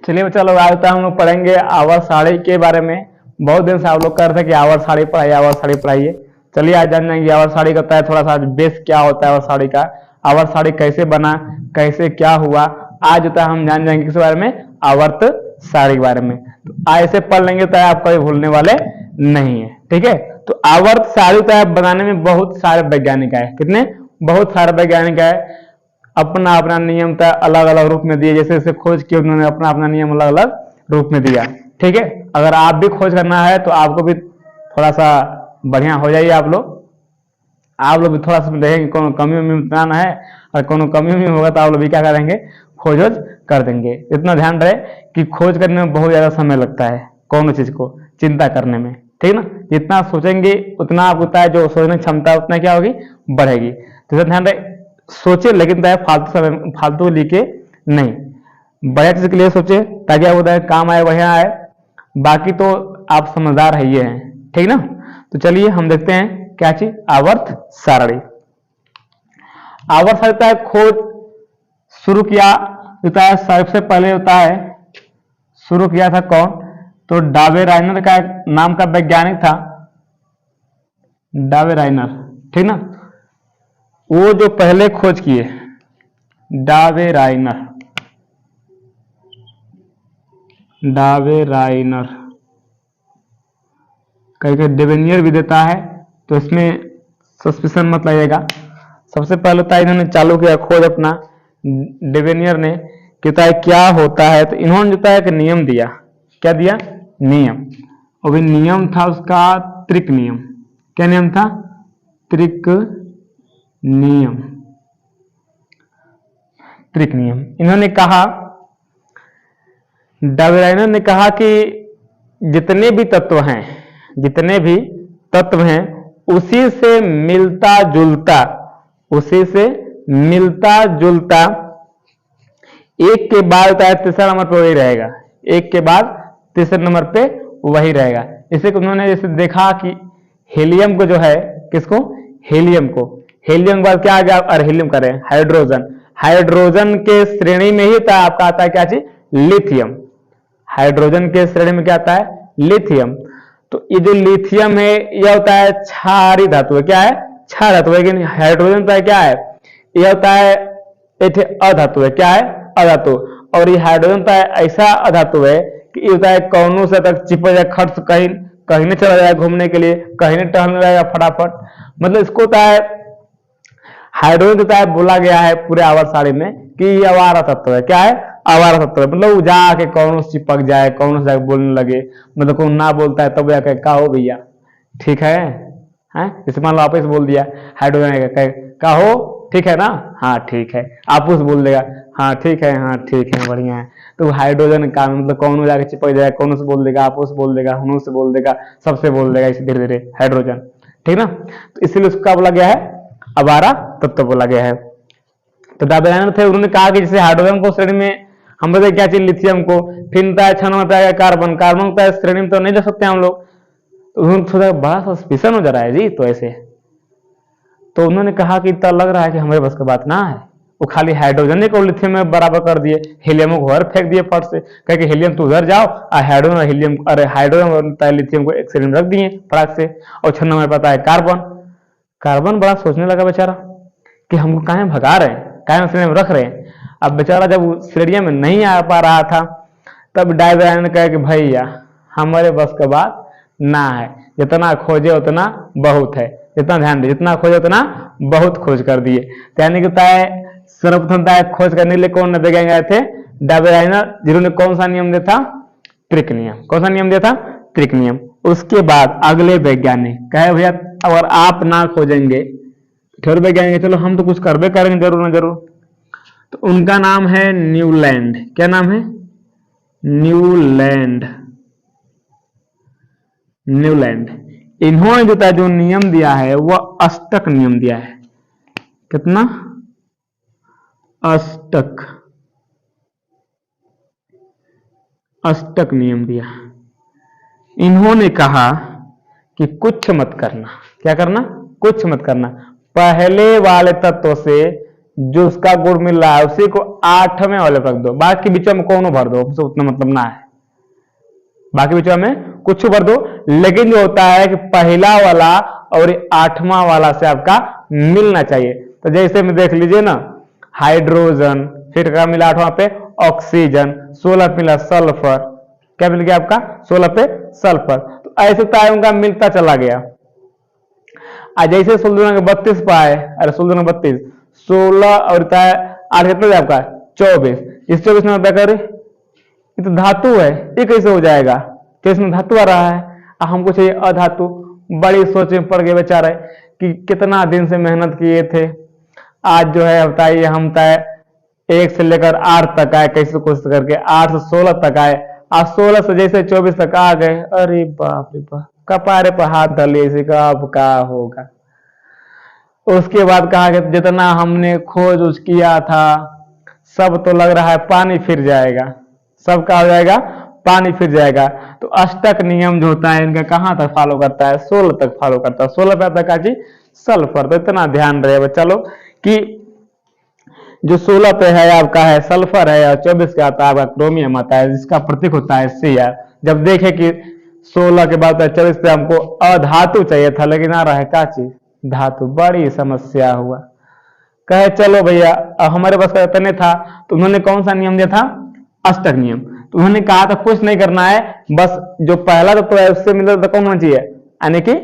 चलिए बच्चा लोग, आज हम लोग पढ़ेंगे आवर्त सारणी के बारे में। बहुत दिन से आप लोग कर रहे थे कि आवर्त सारणी पढ़ाइए, आवर्त सारणी पढ़ाइए। चलिए आज जान जाएंगे आवर्त सारणी का है थोड़ा सा बेस क्या होता है आवर्त सारणी का, आवर्त सारणी कैसे बना, कैसे क्या हुआ। आज होता है हम जान जाएंगे किस बारे में, आवर्त सारणी के बारे में। तो आज ऐसे पढ़ लेंगे तो आप कभी भूलने वाले नहीं है, ठीक है। तो आवर्त सारणी बनाने में बहुत सारे वैज्ञानिक आए, कितने, बहुत सारे वैज्ञानिक आए, अपना अपना नियम था, अलग अलग रूप में दिए, जैसे जैसे खोज किया उन्होंने अपना अपना नियम अलग अलग रूप में दिया, ठीक है। अगर आप भी खोज करना है तो आपको भी थोड़ा सा बढ़िया हो जाइए। आप लोग भी थोड़ा सा देखेंगे कौन कमी उमी बनाना है, और कौन कमी उमी होगा तो आप लोग भी क्या करेंगे, खोज कर देंगे। इतना ध्यान रहे कि खोज करने में बहुत ज्यादा समय लगता है, कौन चीज को चिंता करने में, ठीक ना। जितना सोचेंगे उतना आपको है जो सोचने की क्षमता उतना क्या होगी, बढ़ेगी। तो ध्यान रहे, सोचे लेकिन फालतू समय फालतू लिखे नहीं, बढ़िया चीज के लिए सोचे ताकि आप बताए काम आए, बढ़िया आए। बाकी तो आप समझदार है ये हैं, ठीक ना। तो चलिए हम देखते हैं क्या चीज, आवर्त सारणी। आवर्त सारणी है खोज शुरू किया होता है, सबसे पहले होता है शुरू किया था कौन, तो डाबेराइनर का नाम का वैज्ञानिक था, डाबेराइनर, ठीक ना। वो जो पहले खोज किए, डाबेराइनर, डाबेराइनर कहीं डेवेनियर भी देता है, तो इसमें सस्पिशन मत लगाइएगा। सबसे पहले होता है इन्होंने चालू किया खोज अपना, डेवेनियर ने, कहता है क्या होता है। तो इन्होंने जो है एक नियम दिया, क्या दिया, नियम। और भी नियम था उसका त्रिक नियम। क्या नियम था, त्रिक नियम, त्रिक नियम। इन्होंने कहा, डाबेराइनर ने कहा कि जितने भी तत्व हैं, जितने भी तत्व हैं उसी से मिलता जुलता, उसी से मिलता जुलता एक के बाद तीसरा नंबर पर वही रहेगा, एक के बाद तीसरे नंबर पे वही रहेगा। इसे उन्होंने जैसे देखा कि हीलियम को जो है, किसको, हीलियम को, हीलियम के बाद क्या आ गया, और हीलियम करें हाइड्रोजन, हाइड्रोजन के श्रेणी में ही आपका आता है क्या चीज, लिथियम। हाइड्रोजन के श्रेणी में क्या आता है, लिथियम। तो ये जो लिथियम है यह होता है क्षारीय धातु है, क्या है, क्षार धातु है। लेकिन हाइड्रोजन तो क्या है, यह होता है एक अधातु है, क्या है, अधातु। और ये हाइड्रोजन तो ऐसा अधातु है कि ये होता है कौनों से तक चिपक जाए, खर्च कहीं कहीं नहीं चला जाएगा घूमने के लिए, कहीं नहीं टहलने जाएगा फटाफट। मतलब इसको होता है हाइड्रोजन होता है, बोला गया है पूरे आवर्त सारणी में कि ये आवारा तत्व है, क्या है, आवारा तत्व है। मतलब जाके कौन से चिपक जाए, कौन से जाके बोलने लगे, मतलब कौन ना बोलता है तब जाके का हो भैया, ठीक है, हैं। जैसे मान लो आपस बोल दिया हाइड्रोजन का हो, ठीक है ना, हाँ ठीक है, आपस बोल देगा हाँ ठीक है, हाँ ठीक है, बढ़िया है। तो हाइड्रोजन का मतलब कौन जाके चिपक जाए, कौन से बोल देगा, आपस बोल देगा, हनु से बोल देगा, सबसे बोल देगा, इसे धीरे धीरे हाइड्रोजन, ठीक ना। तो इसीलिए उसका बोला गया है आवारा तत्व बोला गया है। तो डाबेराइनर थे, उन्होंने कहा कि जैसे हाइड्रोजन को श्रेणी में हम बताए क्या चीज, लिथियम को, फिर छह नंबर पे आएगा कार्बन, कार्बन को श्रेणी में तो नहीं जा सकते हम लोग। तो उन्होंने सोचा बड़ा सस्पिशन हो जा रहा है जी, तो ऐसे तो उन्होंने कहा कि इतना लग रहा है कि हमारे बस की बात ना है। वो खाली हाइड्रोजन को लिथियम में बराबर कर दिए, हीलियम को उधर फेंक दिए फट से, कह के हीलियम तो उधर जाओ, और हाइड्रोजन और हीलियम, अरे हाइड्रोजन और लिथियम को एक श्रेणी में रख दिए फटाक से। और 6 नंबर पता है कार्बन, कार्बन बड़ा सोचने लगा बेचारा कि हमको काहे भगा रहे हैं, काहे श्रेणी में रख रहे हैं। अब बेचारा जब श्रेणी में नहीं आ पा रहा था, तब डाबेराइनर ने कहा कि भैया हमारे बस का बात ना है, जितना खोजे उतना बहुत है, जितना ध्यान दे, जितना खोजे उतना बहुत खोज कर दिए। तो यानी कि सर्वप्रथम खोज करने के लिए कौन वैज्ञानिक आए थे, डाबेराइनर, जिन्होंने कौन सा नियम दिया था, त्रिक नियम। कौन सा नियम दिया था, त्रिक नियम। उसके बाद अगले वैज्ञानिक कहे भैया अगर आप ना खोजेंगे फिर वैज्ञानिक, चलो हम तो कुछ करबे करेंगे जरूर ना जरूर। तो उनका नाम है न्यूलैंड। क्या नाम है, न्यूलैंड, न्यूलैंड। इन्होंने जो नियम दिया है वह अष्टक नियम दिया है। कितना, अष्टक, अष्टक नियम दिया। इन्होंने कहा कि कुछ मत करना, क्या करना, कुछ मत करना, पहले वाले तत्व से जो उसका गुण मिल रहा है उसी को 8वें वाले पर रख दो, बाकी बीचों में कौन भर दो, उससे उतना मतलब ना है, बाकी बीचों में कुछ भर दो। लेकिन जो होता है कि पहला वाला और 8वां वाला से आपका मिलना चाहिए। तो जैसे में देख लीजिए ना, हाइड्रोजन, फिर क्या मिला 8वां पे ऑक्सीजन, 16 मिला सल्फर, क्या मिल गया आपका 16 पे सल्फर। तो ऐसे होता उनका मिलता चला गया। आज जैसे 16 32 पाए, अरे 16 32, 16 और 8 कितना आपका 24, इस 24 में क्या करे, ये तो धातु है, ये कैसे हो जाएगा, तो इसमें धातु आ रहा है, हमको चाहिए अधातु। बड़ी सोच में पड़ गए बेचारे कि कितना दिन से मेहनत किए थे, आज जो है बताइए हम तय 1 से लेकर 8 तक आए, कैसे कोशिश करके 8 से 16 तक आए, आज 16 से जैसे 24 तक आ गए। अरे बाप रे बाप, कपारे पर हाथ डाल लिए, इसी का अब क्या होगा। उसके बाद कहा कि जितना हमने खोज उस किया था सब तो लग रहा है पानी फिर जाएगा, सब क्या हो जाएगा, पानी फिर जाएगा। तो अष्टक नियम जो होता है इनका कहां तक फॉलो करता है, 16 तक फॉलो करता है, 16 पे आता है जी सल्फर। तो इतना ध्यान रहे बच्चा लोग कि जो 16 पे है आपका है सल्फर है, और 24 का आता है आपका क्रोमियम आता है, जिसका प्रतीक होता है Cr। जब देखे कि 16 के बाद 24 पे हमको अधातु चाहिए था, लेकिन आ रहा है क्या चीज, धातु। बड़ी समस्या हुआ, कहे चलो भैया हमारे पास इतने था, तो उन्होंने कौन सा नियम दिया था, अष्टक नियम। तो उन्होंने कहा था कुछ नहीं करना है, बस जो पहला तत्व है उससे मिलकर तो कौन होना चाहिए, यानी कि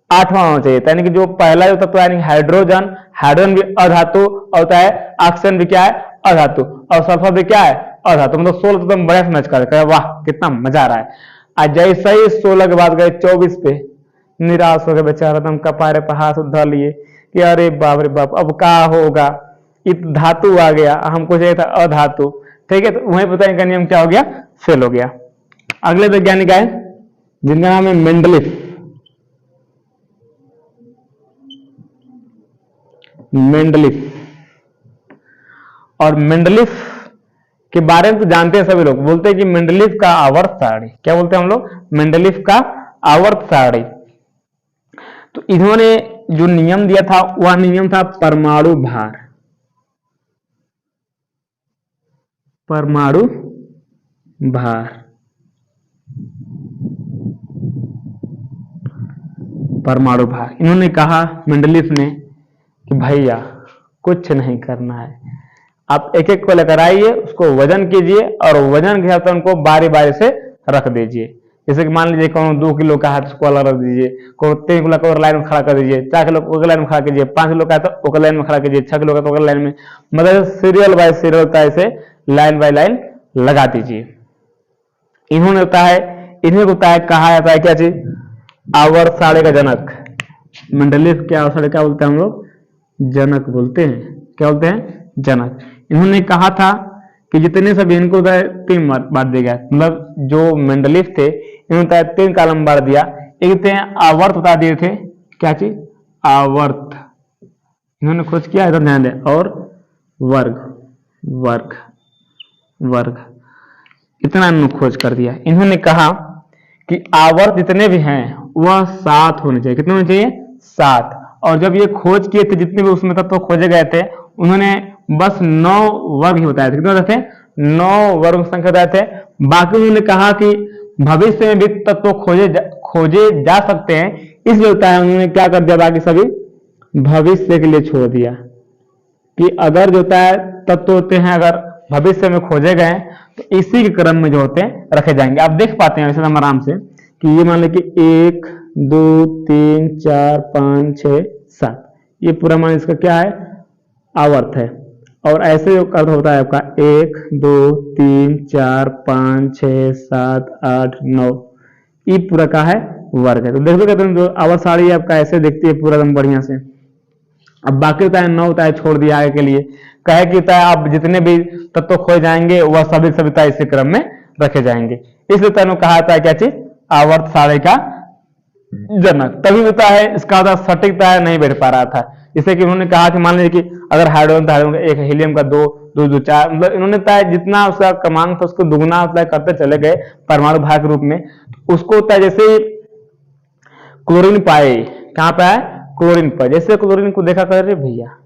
8वां होना चाहिए। यानी कि जो पहला जो तत्व है हाइड्रोजन, हाइड्रोजन भी अधातु होता है, ऑक्सीजन भी क्या है अधातु, और सल्फर भी क्या है अधातु। मतलब 16 तो तुम बड़े समझ कर, वाह कितना मजा आ रहा है। आज जैसे ही 16 के बाद गए 24 पे, निराश हो गए बेचारा, तुम कपारे पर हाथ उठा लिए कि अरे बाप रे बाप अब क्या होगा, धातु आ गया, हमको चाहिए था अधातु। ठीक है, तो वहीं पता इनका नियम क्या हो गया, फेल हो गया। अगले वैज्ञानिक आए जिनका नाम है मेंडलीफ। मेंडलीफ, और मेंडलीफ के बारे में तो जानते हैं सभी लोग, बोलते हैं कि मेंडलीफ का आवर्त सारणी, क्या बोलते हैं हम लोग, मेंडलीफ का आवर्त सारणी। तो इन्होंने जो नियम दिया था वह नियम था परमाणु भार, परमाणु भार, परमाणु भार। इन्होंने कहा मेंडलीफ ने कि भैया कुछ नहीं करना है, आप एक एक को लेकर आइए, उसको वजन कीजिए और वजन के हिसाब से उनको बारी बारी से रख दीजिए। जैसे कि मान लीजिए कौन 2 किलो का है तो उसको अलग रख दीजिए, कौन 3 किलो का लाइन में खड़ा कर दीजिए, 4 किलो को लाइन में खड़ा कीजिए, 5 किलो का है तो ओकर लाइन में खड़ा कीजिए, 6 किलो का तो लाइन में, मतलब सीरियल बाय सीरियल होता है, ऐसे लाइन बाय लाइन लगा दीजिए। इन्होंने होता है, इन्हें होता है कहा जाता है क्या चीज, आवर्त सारणी का जनक। मेंडलीफ के आवर्त सारणी क्या बोलते हैं हम लोग, जनक बोलते हैं, क्या बोलते हैं जनक। इन्होंने कहा था कि जितने सभी इनको 3 बांट दिया गया, मतलब जो मेंडलीफ थे इन्होंने 3 कॉलम बांट दिया। एक थे आवर्त बता दिए थे, क्या चीज आवर्त, इन्होंने खोज किया इधर ध्यान दें, और वर्ग, वर्ग, वर्ग, इतना इन्होंने खोज कर दिया। इन्होंने कहा कि आवर्त जितने भी हैं वह 7 होने चाहिए, कितने होने चाहिए 7। और जब ये खोज किए थे जितने भी उसमें तत्व खोजे गए थे, उन्होंने बस 9 वर्ग ही बताए थे, कितने बताए थे 9 वर्ग संख्या बताए थे। बाकी उन्होंने कहा कि भविष्य में भी तत्व खोजे जा सकते हैं, इसलिए होता है उन्होंने क्या कर दिया, बाकी सभी भविष्य के लिए छोड़ दिया कि अगर जो होता है तत्व होते हैं अगर भविष्य में खोजे गए तो इसी के क्रम में जो होते हैं रखे जाएंगे। आप देख पाते हैं वैसे हम आराम से कि ये मान लें कि 1 2 3 4 5 6 7, ये पूरा मान इसका क्या है आवर्त है। और ऐसे अर्थ होता है आपका 1 2 3 4 5 6 7 8 9, ये पूरा का है वर्ग है। तो देखो कहते हैं जो आवर्त सारणी आपका ऐसे दिखती है पूरा एकदम बढ़िया से। अब बाकी होता है 9 होता है छोड़ दिया आगे के लिए, कहे कि होता है आप जितने भी तत्व खोए जाएंगे वह सभी सभ्यता इसी क्रम में रखे जाएंगे, इसलिए तैਨੂੰ कहा था क्या चीज आवर्त सारणी का जनक। तभी होता है इसका होता सटीकता नहीं बैठ पा रहा था, जैसे कि उन्होंने कहा कि मान लीजिए कि अगर हाइड्रोजन था, हाइड्रोजन एक, हीलियम का 2 2 2 4, मतलब इन्होंने तय जितना उसका क्रमांक था उसको दुगुना होता करते चले गए परमाणु भाग के रूप में। उसको होता है जैसे क्लोरीन पाए, कहां पे है क्लोरीन पर, जैसे क्लोरीन को देखा कर रहे भैया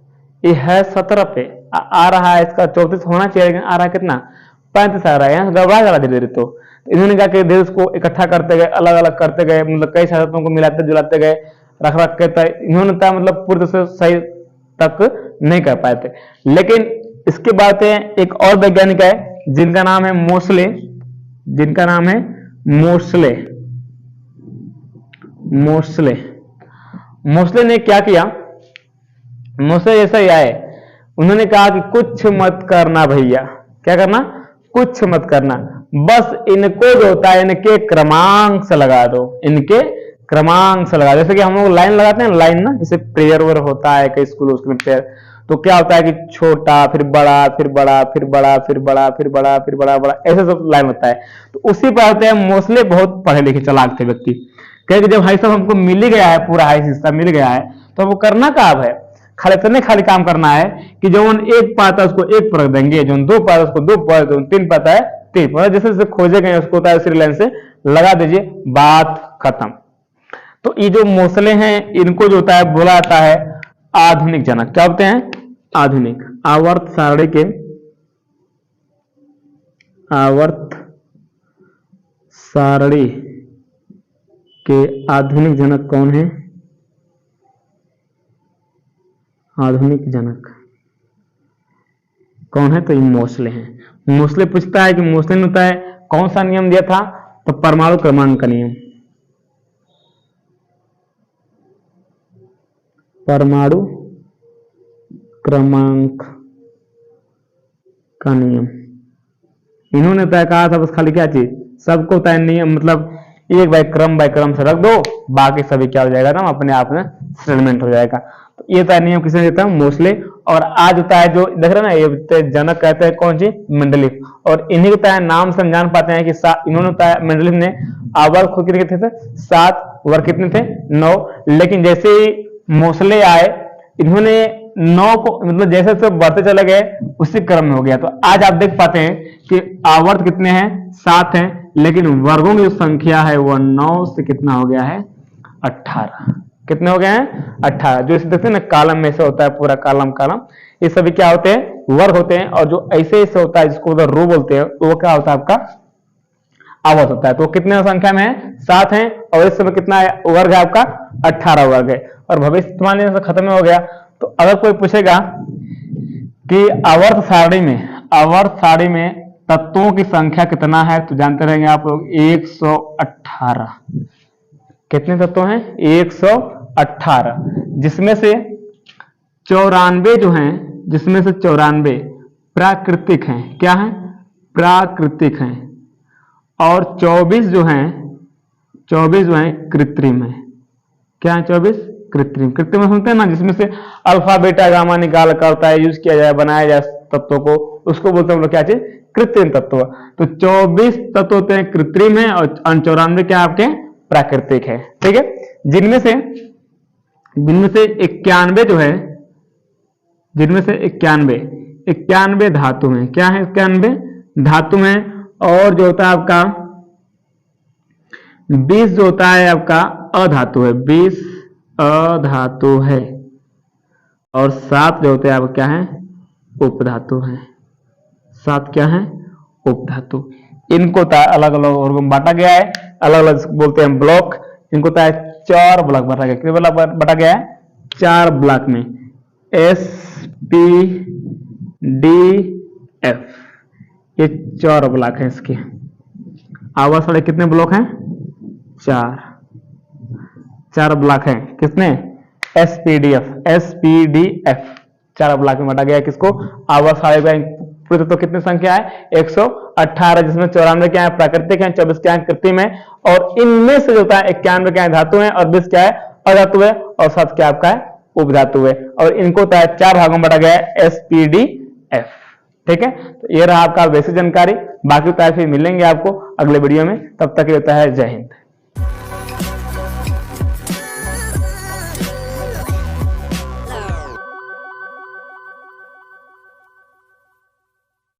ये है 17 पे, आ रहा है इसका 34 होना चाहिए, लेकिन आ रहा है कितना 35 आ रहा है। यहाँ गड़बड़ा गया धीरे धीरे। तो इन्होंने कहा कि धीरे उसको इकट्ठा करते गए, अलग अलग करते गए, मतलब कई शहादतों को मिलाते जुलाते गए, रख रख के इन्होंने मतलब पूरी तरह से सही तक नहीं कर पाए थे। लेकिन इसके बाद एक और वैज्ञानिक है जिनका नाम है मोसले, जिनका नाम है मोसले। मोसले मोसले ने क्या किया, मोसले जैसा ही आए, उन्होंने कहा कि कुछ मत करना भैया, क्या करना, कुछ मत करना, बस इनको जो होता है इनके क्रमांक से लगा दो, इनके क्रमांक से लगा दो। जैसे कि हम लोग लाइन लगाते हैं, लाइन ना, जैसे प्रेयर वगैरह होता है कई स्कूल उसमें प्रेयर, तो क्या होता है कि छोटा फिर बड़ा फिर बड़ा फिर बड़ा फिर बड़ा फिर बड़ा फिर बड़ा बड़ा, ऐसे सब लाइन होता है। तो उसी पर होते हैं मोसले बहुत पढ़े लिखे चालाक थे व्यक्ति, कहेंगे जब हाई सब हमको मिल ही गया है, पूरा हाई हिस्सा मिल गया है, तो हमको करना क्या है, खाली काम करना है कि जो एक पाता है उसको एक पर रख देंगे, जो दो पाता है उसको दो पर, जो तीन पाता है तीन पर, जैसे जैसे खोजे गए उसको होता है उसी लाइन से लगा दीजिए, बात खत्म। तो ये जो मोसले हैं इनको जो होता है बोला जाता है आधुनिक जनक। क्या होते हैं, आधुनिक, आवर्त सारणी के, आवर्त सारणी के आधुनिक जनक कौन है, आधुनिक जनक कौन है, तो ये मोसले हैं। मोसले पूछता है कि मोसले ने होता है कौन सा नियम दिया था, तो परमाणु क्रमांक का नियम, परमाणु क्रमांक का नियम इन्होंने तय कहा था। बस खाली क्या चीज, सबको तय नियम, मतलब एक बाय क्रम से रख दो, बाकी सभी क्या हो जाएगा ना, अपने आप में सेटलमेंट हो जाएगा। तो ये तय नियम किसने देता है, मोसले। और आज होता है जो देख रहे हैं ना, ये जनक कहते हैं कौन सी, मेंडलीफ, और इन्हीं के तय नाम से हम जान पाते हैं कि इन्होंने तय मेंडलीफ ने आवर्त खुद कितने थे 7, वर्ग कितने थे 9, लेकिन जैसे ही मोसले आए इन्होंने 9 को मतलब जैसे जैसे बढ़ते चले गए उसी क्रम में हो गया। तो आज आप देख पाते हैं कि आवर्त कितने हैं 7 हैं, लेकिन वर्गों की जो संख्या है वो 9 से कितना हो गया है 18। कितने हो गए हैं 18। जो इसे देखते हैं ना कॉलम में से होता है पूरा कॉलम, ये सभी क्या होते हैं, वर्ग होते हैं। और जो ऐसे ऐसे होता है जिसको रो बोलते हैं, वो क्या होता है आपका आवर्त होता है। तो कितने संख्या में है 7 है, और इस समय कितना वर्ग है आपका 18 वर्ग है। और भविष्य मान लेने से खत्म हो गया। तो अगर कोई पूछेगा कि आवर्त सारणी में तत्वों की संख्या कितना है, तो जानते रहेंगे आप लोग 118। कितने तत्व हैं 118, जिसमें से 94 जो हैं, जिसमें से 94 प्राकृतिक हैं। क्या है, प्राकृतिक हैं। और 24 जो हैं कृत्रिम है। क्या है 24 कृत्रिम। कृत्रिम सुनते हैं ना, जिसमें से अल्फा बीटा गामा निकाल करता है, यूज किया जाए, बनाया जाए तत्वों को, उसको बोलते हैं हम लोग क्या चीज, कृत्रिम तत्व। तो 24 तत्व होते हैं कृत्रिम है, और 94 क्या आपके प्राकृतिक है। ठीक है, जिनमें से 91 जो है, जिनमें से 91 धातु हैं। क्या है 91 धातु हैं। और जो होता है आपका 20 जो होता है आपका अधातु है, 20 अधातु है। और 7 जो होते हैं आपका क्या है उपधातु है। 7 क्या है उपधातु। इनको अलग अलग वर्गों में बांटा गया है, अलग अलग बोलते हैं ब्लॉक। इनको 4 ब्लॉक बांटा गया। कितने ब्लॉक बांटा गया है 4 ब्लॉक में, SPDF, ये 4 ब्लॉक है इसके। आवाज वाले कितने ब्लॉक हैं 4 ब्लॉक हैं। कितने SPDF 4 ब्लॉक में बांटा गया। किसको आवाज सारे पूरे तो कितनी संख्या है 118, जिसमें 94 क्या है प्राकृतिक है, 24 क्या है कृत्रिम है। और इनमें से जो होता है 91 क्या है धातु है, और 20 क्या है अधातु है, और 7 क्या आपका है उपधातु है। और इनको 4 भागों में बांटा गया है SPDF। ठीक है, तो ये रहा आपका बेसिक जानकारी। बाकी फिर मिलेंगे आपको अगले वीडियो में। तब तक ये होता है जय हिंद।